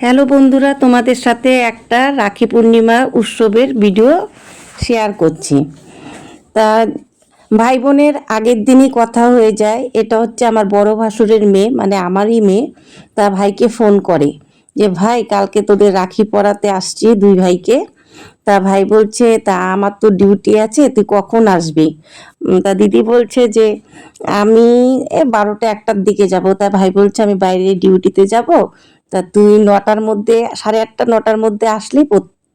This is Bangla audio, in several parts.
হ্যালো বন্ধুরা, তোমাদের সাথে একটা রাখি পূর্ণিমা উৎসবের ভিডিও শেয়ার করছি। তা ভাই বোনের আগের দিনই কথা হয়ে যায়। এটা হচ্ছে আমার বড় ভাসুরের মেয়ে, মানে আমারই মেয়ে। তা ভাইকে ফোন করে যে ভাই, কালকে তোদের রাখি পরাতে আসছি দুই ভাইকে। তা ভাই বলছে, তা আমার তো ডিউটি আছে, তুই কখন আসবি? তা দিদি বলছে যে আমি 12টা 1টার দিকে যাব। তা ভাই বলছে আমি বাইরে ডিউটিতে যাব, তা তুই 9টার মধ্যে, 8:30 9টার মধ্যে আসলেই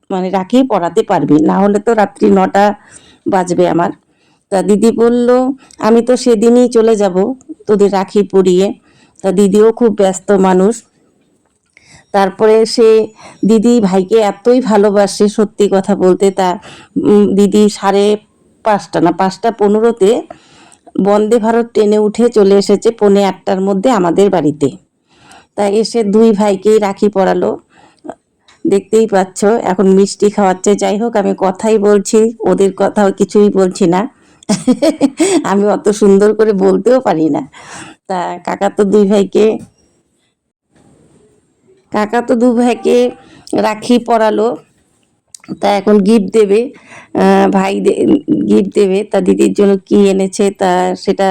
মানে রাখি পড়াতে পারবি, না হলে তো রাত্রি 9টা বাজবে আমার। তা দিদি বলল আমি তো সেদিনই চলে যাব তোদের রাখি পরিয়ে। তা দিদিও খুব ব্যস্ত মানুষ। তারপরে সে দিদি ভাইকে এতই ভালোবাসে, সত্যি কথা বলতে। তা দিদি 5:30 না 5:15-তে বন্দে ভারত ট্রেনে উঠে চলে এসেছে 7:45-টার মধ্যে আমাদের বাড়িতে। তা এসে দুই ভাইকেই রাখি পরালো, দেখতেই পাচ্ছ। এখন মিষ্টি খাওয়াচ্ছে। যাই হোক, আমি কথাই বলছি, ওদের কথাও কিছুই বলছি না। আমি অত সুন্দর করে বলতেও পারি না। তা কাকা তো দু ভাইকে রাখি পরালো। তা এখন গিফট দেবে, ভাই গিফট দেবে। তা দিদির জন্য কি এনেছে তা সেটা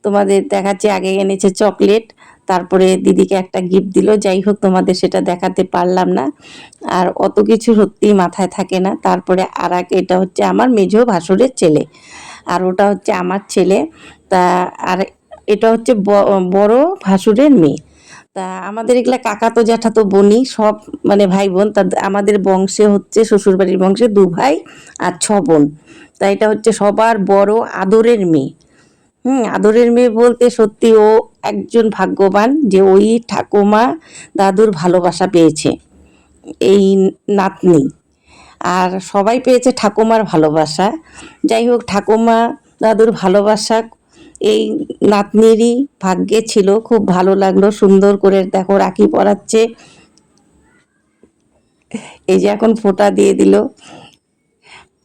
তোমাদের দেখাচ্ছে। আগে এনেছে চকলেট, তারপরে দিদিকে একটা গিফট দিল। যাই হোক, তোমাদের সেটা দেখাতে পারলাম না, আর অত কিছু সত্যিই মাথায় থাকে না। তারপরে এটা হচ্ছে আমার মেজো ভাসুরের ছেলে, আর ওটা হচ্ছে আমার ছেলে। তা আর এটা হচ্ছে বড় ভাসুরের মেয়ে। তা আমাদের এগুলা কাকাতো জ্যাঠাতো বোনই সব, মানে ভাই বোন। তা আমাদের বংশে হচ্ছে, শ্বশুরবাড়ির বংশে 2 ভাই আর 6 বোন। তা এটা হচ্ছে সবার বড় আদরের মেয়ে। আদরের মেয়ে বলতে সত্যি ও একজন ভাগ্যবান যে ওই ঠাকুমা দাদুর ভালোবাসা পেয়েছে এই নাতনি, আর সবাই পেয়েছে ঠাকুমার ভালোবাসা। যাই হোক, ঠাকুমা দাদুর ভালোবাসা এই নাতনিরই ভাগ্যে ছিল। খুব ভালো লাগলো, সুন্দর করে দেখো রাখি পরাচ্ছে। এই যে এখন ফোঁটা দিয়ে দিল।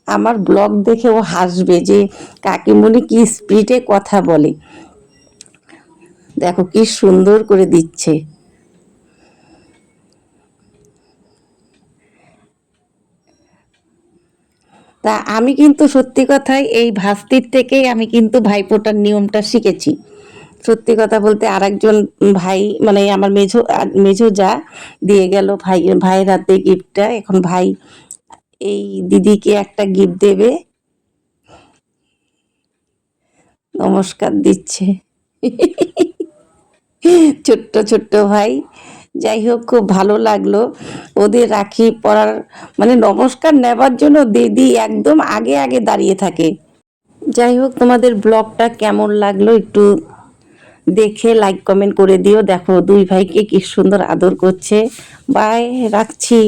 আমার ব্লগ দেখে ও হাসবে যে কাকিমণি কি স্পিডে কথা বলে, দেখো কি সুন্দর করে দিচ্ছে। তা আমি কিন্তু সত্যি কথাই এই ভাস্তির থেকেই আমি কিন্তু ভাইফোঁটার নিয়মটা শিখেছি। সত্যি কথা বলতে, আরেকজন ভাই, মানে আমার মেঝো যা দিয়ে গেল ভাইয়ের হাতে গিফটটা। এখন ভাই এই দিদিকে একটা গিফট দেবে, নমস্কার দিচ্ছে। ছোট্ট ছোট্ট ভাই। যাই হোক, খুব ভালো লাগলো ওদের রাখি পরার, মানে নমস্কার নেবার জন্য দিদি একদম আগে আগে দাঁড়িয়ে থাকে। যাই হোক, তোমাদের ব্লগটা কেমন লাগলো একটু দেখে লাইক কমেন্ট করে দিও। দেখো দুই ভাইকে কি সুন্দর আদর করছে। বাই, রাখছি।